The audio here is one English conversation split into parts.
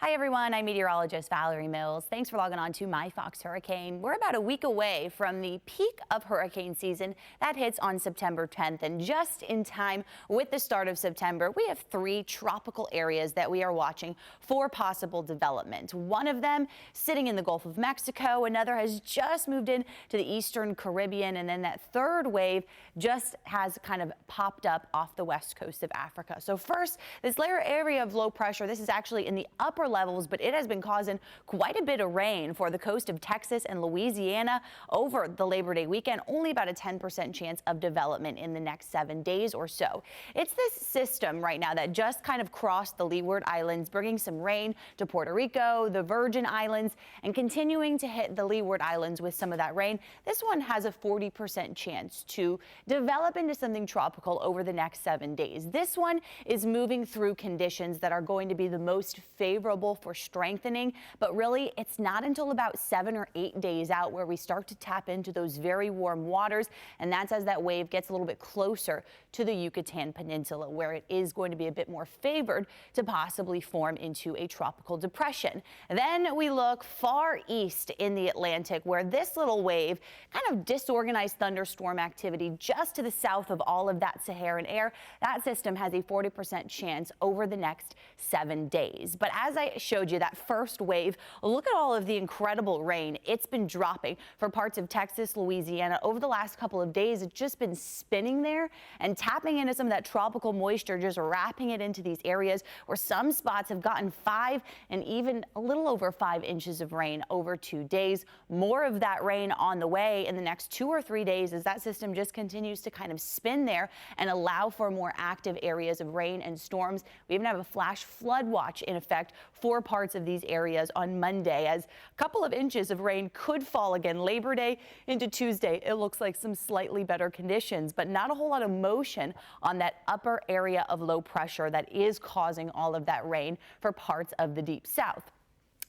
Hi everyone, I'm meteorologist Valerie Mills. Thanks for logging on to My Fox Hurricane. We're about a week away from the peak of hurricane season that hits on September 10th, and just in time with the start of September, we have 3 tropical areas that we are watching for possible development. One of them sitting in the Gulf of Mexico, another has just moved in to the Eastern Caribbean, and then that third wave just has kind of popped up off the west coast of Africa. So first, this layer area of low pressure, this is actually in the upper levels, but it has been causing quite a bit of rain for the coast of Texas and Louisiana over the Labor Day weekend. Only about a 10% chance of development in the next 7 days or so. It's this system right now that just kind of crossed the Leeward Islands, bringing some rain to Puerto Rico, the Virgin Islands, and continuing to hit the Leeward Islands with some of that rain. This one has a 40% chance to develop into something tropical over the next 7 days. This one is moving through conditions that are going to be the most favorable for strengthening, but really it's not until about 7 or 8 days out where we start to tap into those very warm waters, and that's as that wave gets a little bit closer to the Yucatan Peninsula, where it is going to be a bit more favored to possibly form into a tropical depression. Then we look far east in the Atlantic, where this little wave kind of disorganized thunderstorm activity just to the south of all of that Saharan air. That system has a 40% chance over the next 7 days. But as I showed you, that first wave, look at all of the incredible rain it's been dropping for parts of Texas, Louisiana over the last couple of days. It's just been spinning there and tapping into some of that tropical moisture, just wrapping it into these areas where some spots have gotten 5 and even a little over 5 inches of rain over 2 days. More of that rain on the way in the next 2 or 3 days as that system just continues to kind of spin there and allow for more active areas of rain and storms. We even have a flash flood watch in effect for parts of these areas on Monday, as a couple of inches of rain could fall again. Labor Day into Tuesday, it looks like some slightly better conditions, but not a whole lot of motion on that upper area of low pressure that is causing all of that rain for parts of the deep south.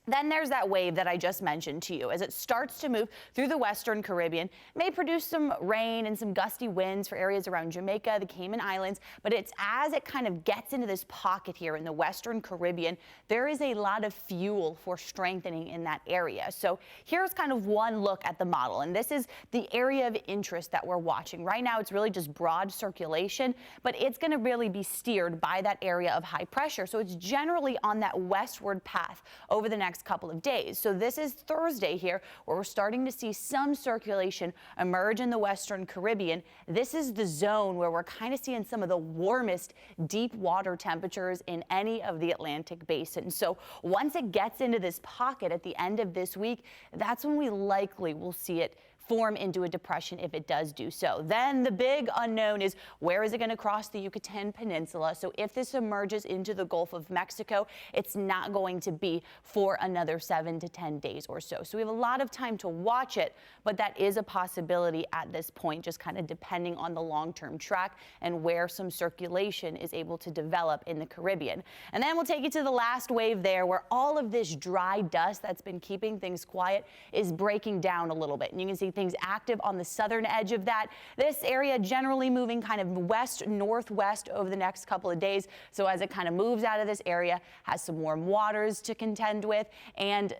Then there's that wave that I just mentioned to you. As it starts to move through the Western Caribbean, it may produce some rain and some gusty winds for areas around Jamaica, the Cayman Islands, but it's as it kind of gets into this pocket here in the Western Caribbean, there is a lot of fuel for strengthening in that area. So here's kind of one look at the model, and this is the area of interest that we're watching. Right now, it's really just broad circulation, but it's going to really be steered by that area of high pressure. So it's generally on that westward path over the next couple of days. So this is Thursday here, where we're starting to see some circulation emerge in the Western Caribbean. This is the zone where we're kind of seeing some of the warmest deep water temperatures in any of the Atlantic basin. So once it gets into this pocket at the end of this week, that's when we likely will see it form into a depression if it does do so. Then the big unknown is, where is it going to cross the Yucatan Peninsula? So if this emerges into the Gulf of Mexico, it's not going to be for another 7 to 10 days or so. So we have a lot of time to watch it, but that is a possibility at this point, just kind of depending on the long-term track and where some circulation is able to develop in the Caribbean. And then we'll take you to the last wave there, where all of this dry dust that's been keeping things quiet is breaking down a little bit. And you can see things active on the southern edge of that. This area generally moving kind of west-northwest over the next couple of days. So as it kind of moves out of this area, has some warm waters to contend with and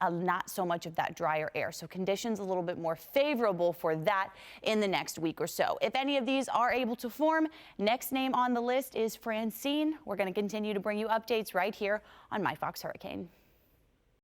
not so much of that drier air. So conditions a little bit more favorable for that in the next week or so. If any of these are able to form, next name on the list is Francine. We're going to continue to bring you updates right here on My Fox Hurricane.